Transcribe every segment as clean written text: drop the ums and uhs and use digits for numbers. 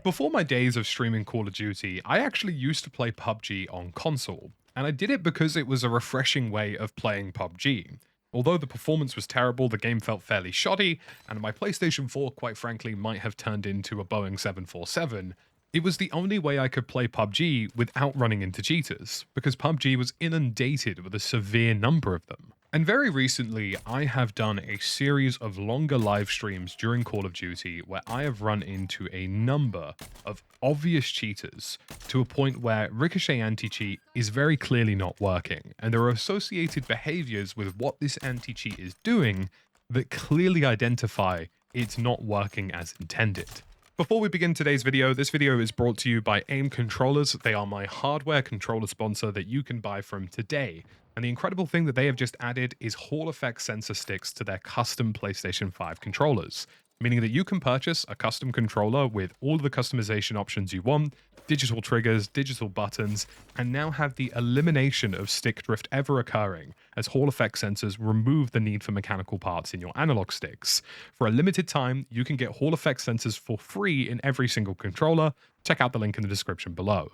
Before my days of streaming Call of Duty, I actually used to play PUBG on console, and I did it because it was a refreshing way of playing PUBG. Although the performance was terrible, the game felt fairly shoddy, and my PlayStation 4, quite frankly, might have turned into a Boeing 747. It was the only way I could play PUBG without running into cheaters, because PUBG was inundated with a severe number of them. And very recently, I have done a series of longer live streams during Call of Duty where I have run into a number of obvious cheaters to a point where Ricochet anti-cheat is very clearly not working, and there are associated behaviors with what this anti-cheat is doing that clearly identify it's not working as intended. Before we begin today's video, this video is brought to you by AIM Controllers. They are my hardware controller sponsor that you can buy from today. And the incredible thing that they have just added is Hall effect sensor sticks to their custom PlayStation 5 controllers, meaning that you can purchase a custom controller with all of the customization options you want, digital triggers, digital buttons, and now have the elimination of stick drift ever occurring, as Hall effect sensors remove the need for mechanical parts in your analog sticks. For a limited time, you can get Hall effect sensors for free in every single controller. Check out the link in the description below.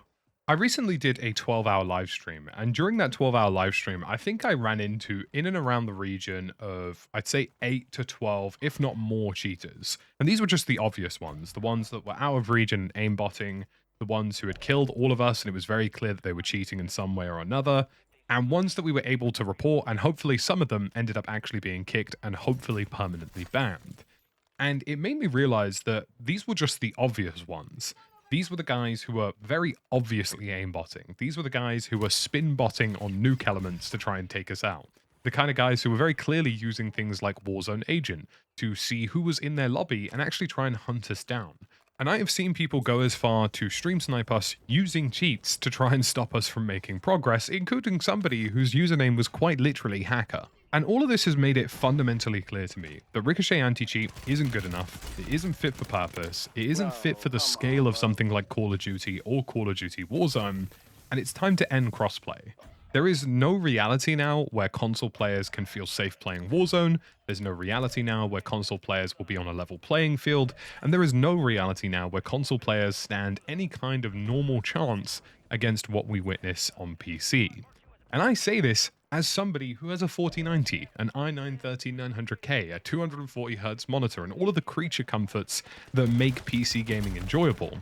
I recently did a 12-hour live stream, and during that 12-hour live stream, I think I ran into in and around the region of, I'd say 8 to 12, if not more cheaters. And these were just the obvious ones, the ones that were out of region aimbotting, the ones who had killed all of us, and it was very clear that they were cheating in some way or another, and ones that we were able to report, and hopefully some of them ended up actually being kicked and hopefully permanently banned. And it made me realize that these were just the obvious ones. These were the guys who were very obviously aimbotting. These were the guys who were spin botting on nuke elements to try and take us out. The kind of guys who were very clearly using things like Warzone Agent to see who was in their lobby and actually try and hunt us down. And I have seen people go as far to stream snipe us using cheats to try and stop us from making progress, including somebody whose username was quite literally hacker. And all of this has made it fundamentally clear to me that Ricochet anti-cheat isn't good enough, it isn't fit for purpose, it isn't fit for the scale of something like Call of Duty or Call of Duty Warzone, and it's time to end crossplay. There is no reality now where console players can feel safe playing Warzone, there's no reality now where console players will be on a level playing field, and there is no reality now where console players stand any kind of normal chance against what we witness on PC. And I say this as somebody who has a 4090, an i9-13900K, a 240Hz monitor, and all of the creature comforts that make PC gaming enjoyable.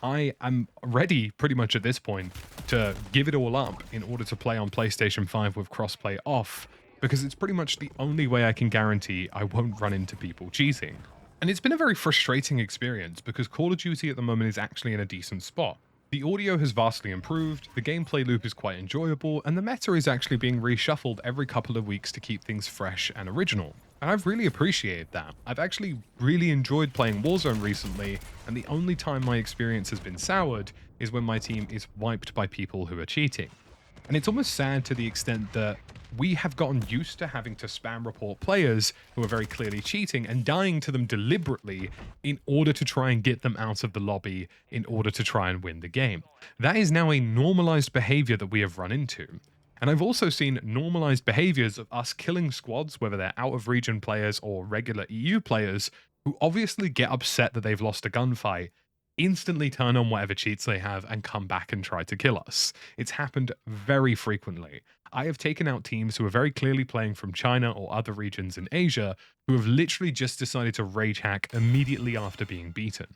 I am ready, pretty much at this point, to give it all up in order to play on PlayStation 5 with crossplay off, because it's pretty much the only way I can guarantee I won't run into people cheating. And it's been a very frustrating experience, because Call of Duty at the moment is actually in a decent spot. The audio has vastly improved, the gameplay loop is quite enjoyable, and the meta is actually being reshuffled every couple of weeks to keep things fresh and original. And I've really appreciated that. I've actually really enjoyed playing Warzone recently, and the only time my experience has been soured is when my team is wiped by people who are cheating. And it's almost sad to the extent that we have gotten used to having to spam report players who are very clearly cheating and dying to them deliberately in order to try and get them out of the lobby in order to try and win the game. That is now a normalized behavior that we have run into. And I've also seen normalized behaviors of us killing squads, whether they're out of region players or regular EU players, who obviously get upset that they've lost a gunfight, instantly turn on whatever cheats they have and come back and try to kill us. It's happened very frequently. I have taken out teams who are very clearly playing from China or other regions in Asia who have literally just decided to rage hack immediately after being beaten.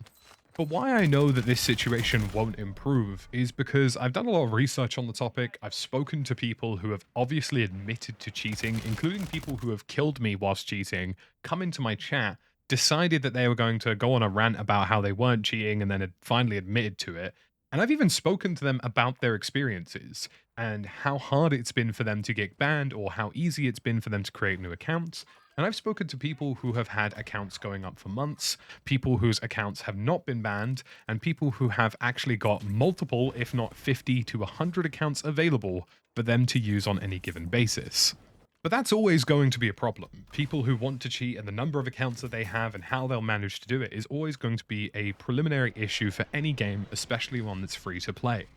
But why I know that this situation won't improve is because I've done a lot of research on the topic, I've spoken to people who have obviously admitted to cheating, including people who have killed me whilst cheating, come into my chat, decided that they were going to go on a rant about how they weren't cheating and then had finally admitted to it. And I've even spoken to them about their experiences and how hard it's been for them to get banned or how easy it's been for them to create new accounts. And I've spoken to people who have had accounts going up for months, people whose accounts have not been banned, and people who have actually got multiple, if not 50 to 100 accounts available for them to use on any given basis. But that's always going to be a problem. People who want to cheat and the number of accounts that they have and how they'll manage to do it is always going to be a preliminary issue for any game, especially one that's free to play.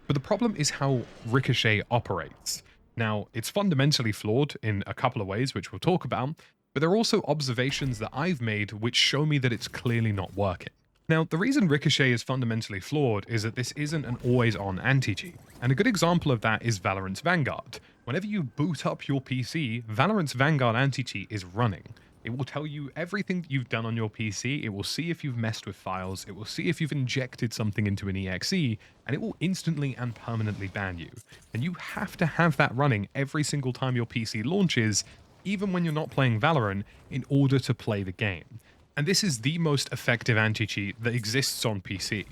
But the problem is how Ricochet operates. Now, it's fundamentally flawed in a couple of ways, which we'll talk about, but there are also observations that I've made which show me that it's clearly not working. Now, the reason Ricochet is fundamentally flawed is that this isn't an always-on anti-cheat, and a good example of that is Valorant's Vanguard. Whenever you boot up your PC, Valorant's Vanguard anti-cheat is running. It will tell you everything that you've done on your PC, it will see if you've messed with files, it will see if you've injected something into an exe, and it will instantly and permanently ban you. And you have to have that running every single time your PC launches, even when you're not playing Valorant, in order to play the game. And this is the most effective anti-cheat that exists on PC.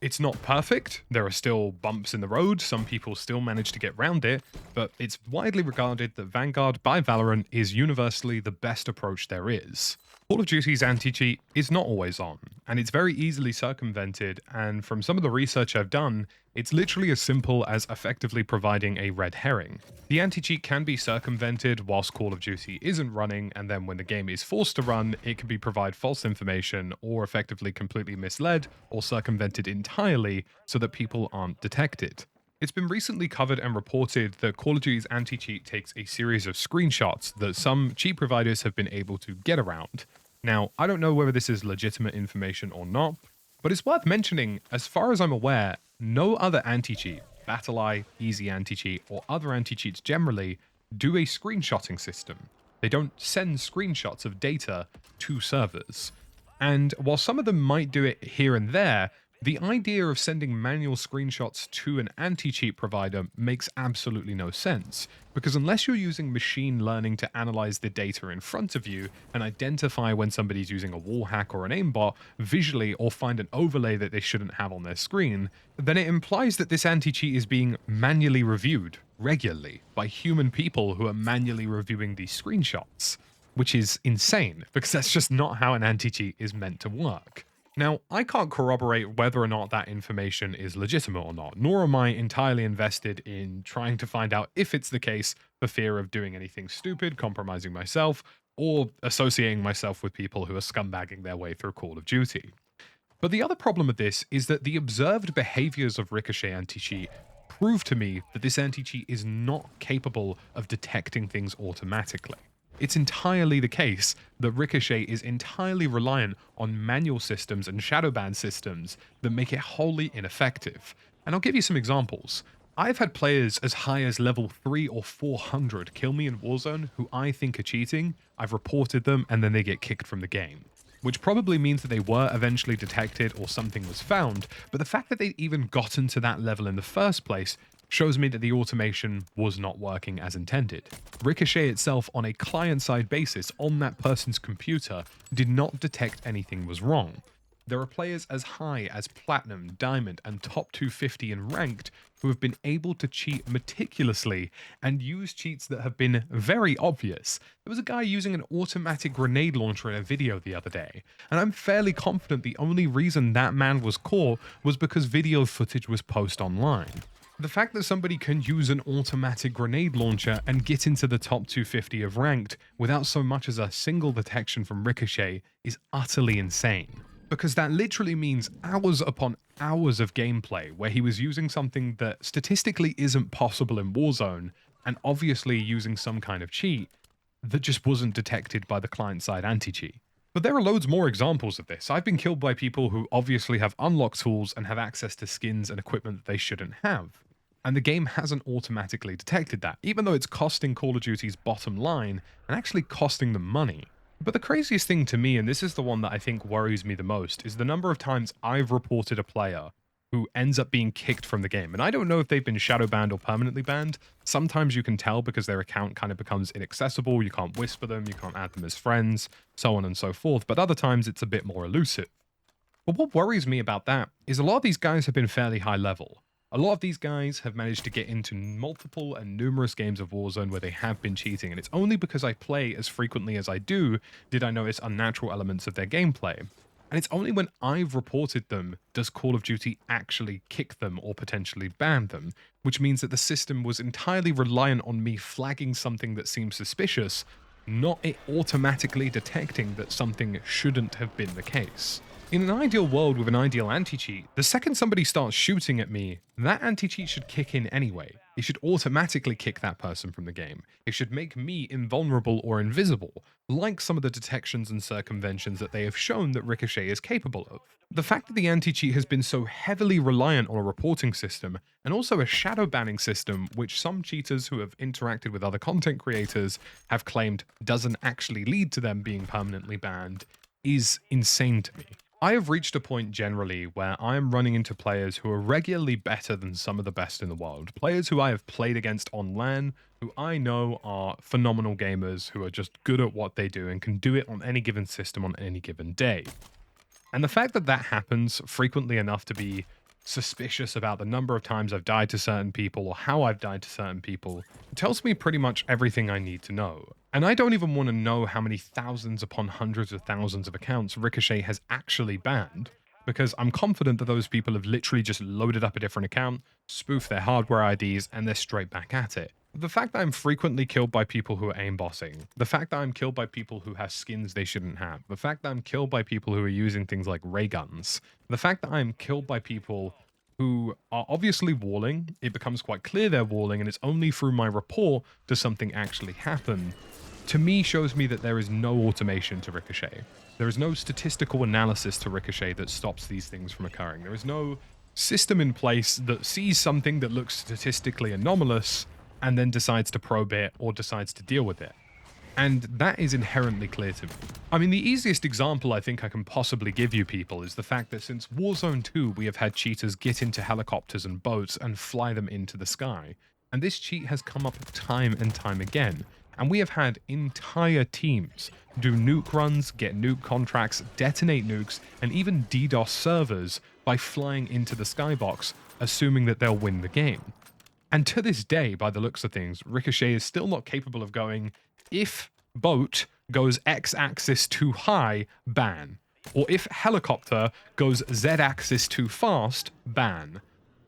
It's not perfect, there are still bumps in the road, some people still manage to get around it, but it's widely regarded that Vanguard by Valorant is universally the best approach there is. Call of Duty's anti-cheat is not always on, and it's very easily circumvented, and from some of the research I've done, it's literally as simple as effectively providing a red herring. The anti-cheat can be circumvented whilst Call of Duty isn't running, and then when the game is forced to run, it can be provide false information or effectively completely misled or circumvented entirely so that people aren't detected. It's been recently covered and reported that Call of Duty's anti-cheat takes a series of screenshots that some cheat providers have been able to get around. Now, I don't know whether this is legitimate information or not, but it's worth mentioning, as far as I'm aware, no other anti-cheat, BattlEye, Easy Anti-Cheat, or other anti-cheats generally, do a screenshotting system. They don't send screenshots of data to servers. And while some of them might do it here and there, the idea of sending manual screenshots to an anti-cheat provider makes absolutely no sense, because unless you're using machine learning to analyze the data in front of you and identify when somebody's using a wall hack or an aimbot visually or find an overlay that they shouldn't have on their screen, then it implies that this anti-cheat is being manually reviewed regularly by human people who are manually reviewing these screenshots, which is insane, because that's just not how an anti-cheat is meant to work. Now, I can't corroborate whether or not that information is legitimate or not, nor am I entirely invested in trying to find out if it's the case for fear of doing anything stupid, compromising myself, or associating myself with people who are scumbagging their way through Call of Duty. But the other problem with this is that the observed behaviors of Ricochet anti-cheat prove to me that this anti-cheat is not capable of detecting things automatically. It's entirely the case that Ricochet is entirely reliant on manual systems and shadow ban systems that make it wholly ineffective. And I'll give you some examples. I've had players as high as level 3 or 400 kill me in Warzone who I think are cheating. I've reported them and then they get kicked from the game, which probably means that they were eventually detected or something was found, but the fact that they'd even gotten to that level in the first place shows me that the automation was not working as intended. Ricochet itself, on a client-side basis on that person's computer, did not detect anything was wrong. There are players as high as Platinum, Diamond, and top 250 in Ranked who have been able to cheat meticulously and use cheats that have been very obvious. There was a guy using an automatic grenade launcher in a video the other day, and I'm fairly confident the only reason that man was caught was because video footage was posted online. The fact that somebody can use an automatic grenade launcher and get into the top 250 of Ranked without so much as a single detection from Ricochet is utterly insane. Because that literally means hours upon hours of gameplay where he was using something that statistically isn't possible in Warzone and obviously using some kind of cheat that just wasn't detected by the client-side anti-cheat. But there are loads more examples of this. I've been killed by people who obviously have unlocked tools and have access to skins and equipment that they shouldn't have. And the game hasn't automatically detected that, even though it's costing Call of Duty's bottom line and actually costing them money. But the craziest thing to me, and this is the one that I think worries me the most, is the number of times I've reported a player who ends up being kicked from the game. And I don't know if they've been shadow banned or permanently banned. Sometimes you can tell because their account kind of becomes inaccessible, you can't whisper them, you can't add them as friends, so on and so forth. But other times it's a bit more elusive. But what worries me about that is a lot of these guys have been fairly high level. A lot of these guys have managed to get into multiple and numerous games of Warzone where they have been cheating, and it's only because I play as frequently as I do did I notice unnatural elements of their gameplay. And it's only when I've reported them does Call of Duty actually kick them or potentially ban them, which means that the system was entirely reliant on me flagging something that seemed suspicious, not it automatically detecting that something shouldn't have been the case. In an ideal world with an ideal anti-cheat, the second somebody starts shooting at me, that anti-cheat should kick in anyway. It should automatically kick that person from the game. It should make me invulnerable or invisible, like some of the detections and circumventions that they have shown that Ricochet is capable of. The fact that the anti-cheat has been so heavily reliant on a reporting system, and also a shadow banning system, which some cheaters who have interacted with other content creators have claimed doesn't actually lead to them being permanently banned, is insane to me. I have reached a point generally where I am running into players who are regularly better than some of the best in the world. Players who I have played against on LAN, who I know are phenomenal gamers, who are just good at what they do and can do it on any given system on any given day. And the fact that that happens frequently enough to be suspicious about the number of times I've died to certain people or how I've died to certain people tells me pretty much everything I need to know. And I don't even want to know how many thousands upon hundreds of thousands of accounts Ricochet has actually banned, because I'm confident that those people have literally just loaded up a different account, spoofed their hardware IDs, and they're straight back at it. The fact that I'm frequently killed by people who are aim bossing, the fact that I'm killed by people who have skins they shouldn't have, the fact that I'm killed by people who are using things like ray guns, the fact that I'm killed by people who are obviously walling, it becomes quite clear they're walling, and it's only through my report does something actually happen, to me shows me that there is no automation to Ricochet. There is no statistical analysis to Ricochet that stops these things from occurring. There is no system in place that sees something that looks statistically anomalous and then decides to probe it or decides to deal with it. And that is inherently clear to me. I mean, the easiest example I think I can possibly give you people is the fact that since Warzone 2, we have had cheaters get into helicopters and boats and fly them into the sky. And this cheat has come up time and time again. And we have had entire teams do nuke runs, get nuke contracts, detonate nukes, and even DDoS servers by flying into the skybox, assuming that they'll win the game. And to this day, by the looks of things, Ricochet is still not capable of going, if boat goes X-axis too high, ban. Or if helicopter goes Z-axis too fast, ban.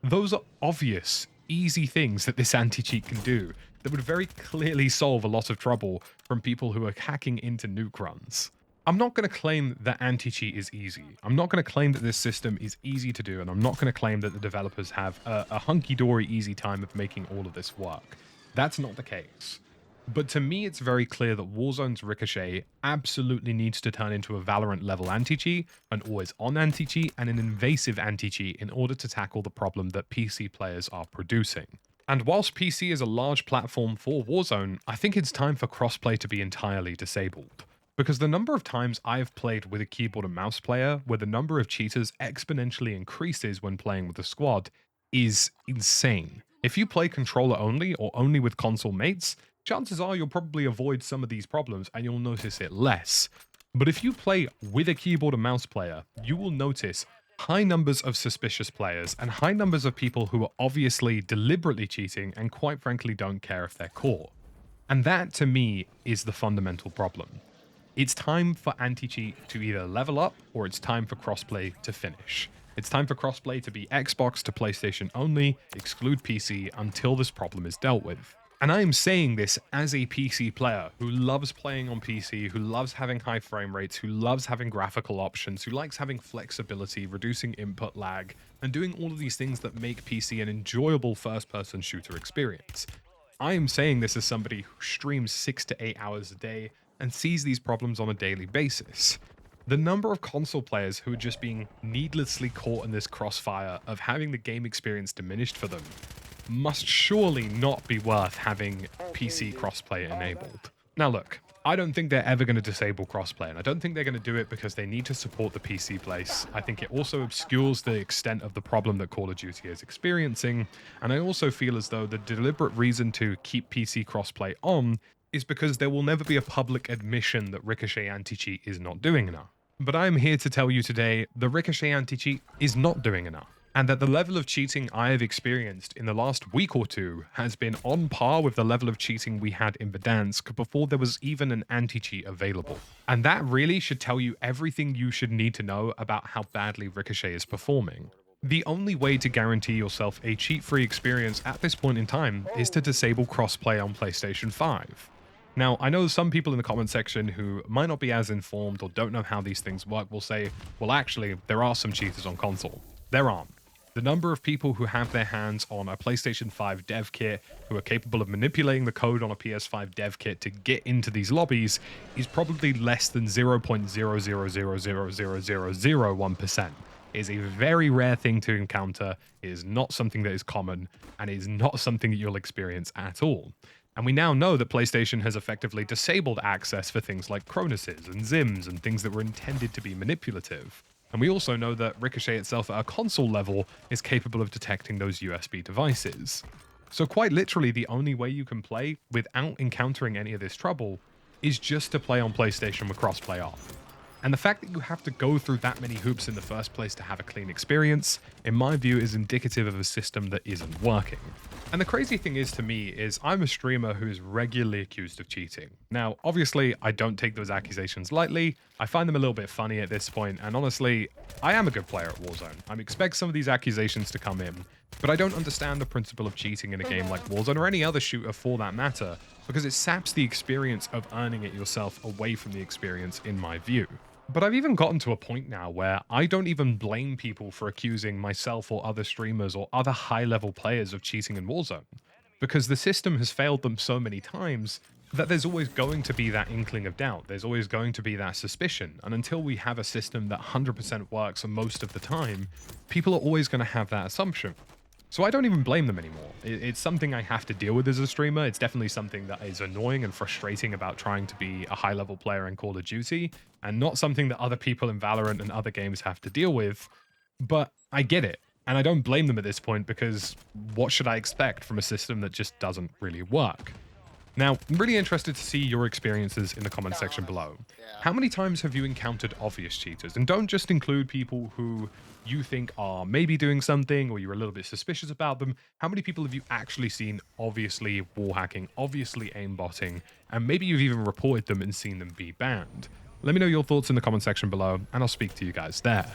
Those are obvious, easy things that this anti-cheat can do that would very clearly solve a lot of trouble from people who are hacking into nuke runs. I'm not going to claim that anti-cheat is easy. I'm not going to claim that this system is easy to do, and I'm not going to claim that the developers have a hunky-dory easy time of making all of this work. That's not the case. But to me, it's very clear that Warzone's Ricochet absolutely needs to turn into a Valorant-level anti-cheat, an always-on anti-cheat, and an invasive anti-cheat in order to tackle the problem that PC players are producing. And whilst PC is a large platform for Warzone, I think it's time for crossplay to be entirely disabled. Because the number of times I've played with a keyboard and mouse player where the number of cheaters exponentially increases when playing with a squad is insane. If you play controller only or only with console mates, chances are you'll probably avoid some of these problems and you'll notice it less. But if you play with a keyboard and mouse player, you will notice high numbers of suspicious players and high numbers of people who are obviously deliberately cheating and quite frankly don't care if they're caught. And that, to me, is the fundamental problem. It's time for anti-cheat to either level up or it's time for crossplay to finish. It's time for crossplay to be Xbox to PlayStation only, exclude PC until this problem is dealt with. And I am saying this as a PC player who loves playing on PC, who loves having high frame rates, who loves having graphical options, who likes having flexibility, reducing input lag, and doing all of these things that make PC an enjoyable first-person shooter experience. I am saying this as somebody who streams 6 to 8 hours a day and sees these problems on a daily basis. The number of console players who are just being needlessly caught in this crossfire of having the game experience diminished for them must surely not be worth having PC crossplay enabled. Now look, I don't think they're ever going to disable crossplay, and I don't think they're going to do it because they need to support the PC place. I think it also obscures the extent of the problem that Call of Duty is experiencing, and I also feel as though the deliberate reason to keep PC crossplay on is because there will never be a public admission that Ricochet anti-cheat is not doing enough. But I'm here to tell you today, the Ricochet anti-cheat is not doing enough, and that the level of cheating I have experienced in the last week or two has been on par with the level of cheating we had in Verdansk before there was even an anti-cheat available. And that really should tell you everything you should need to know about how badly Ricochet is performing. The only way to guarantee yourself a cheat-free experience at this point in time is to disable crossplay on PlayStation 5. Now, I know some people in the comment section who might not be as informed or don't know how these things work will say, well, actually, there are some cheaters on console. There aren't. The number of people who have their hands on a PlayStation 5 dev kit, who are capable of manipulating the code on a PS5 dev kit to get into these lobbies, is probably less than 0.000000001%. It is a very rare thing to encounter. It is not something that is common, and it is not something that you'll experience at all. And we now know that PlayStation has effectively disabled access for things like Chronuses and Zims and things that were intended to be manipulative. And we also know that Ricochet itself at a console level is capable of detecting those USB devices. So quite literally, the only way you can play without encountering any of this trouble is just to play on PlayStation with Crossplay off. And the fact that you have to go through that many hoops in the first place to have a clean experience, in my view, is indicative of a system that isn't working. And the crazy thing is to me is I'm a streamer who is regularly accused of cheating. Now, obviously, I don't take those accusations lightly. I find them a little bit funny at this point, and honestly, I am a good player at Warzone. I expect some of these accusations to come in, but I don't understand the principle of cheating in a game like Warzone or any other shooter for that matter, because it saps the experience of earning it yourself away from the experience in my view. But I've even gotten to a point now where I don't even blame people for accusing myself or other streamers or other high-level players of cheating in Warzone, because the system has failed them so many times that there's always going to be that inkling of doubt. There's always going to be that suspicion. And until we have a system that 100% works most of the time, people are always going to have that assumption. So I don't even blame them anymore. It's something I have to deal with as a streamer. It's definitely something that is annoying and frustrating about trying to be a high-level player in Call of Duty, and not something that other people in Valorant and other games have to deal with. But I get it, and I don't blame them at this point, because what should I expect from a system that just doesn't really work? Now, I'm really interested to see your experiences in the comment section below. How many times have you encountered obvious cheaters? And don't just include people who you think are maybe doing something or you're a little bit suspicious about them. How many people have you actually seen obviously wall hacking, obviously aimbotting, and maybe you've even reported them and seen them be banned? Let me know your thoughts in the comment section below, and I'll speak to you guys there.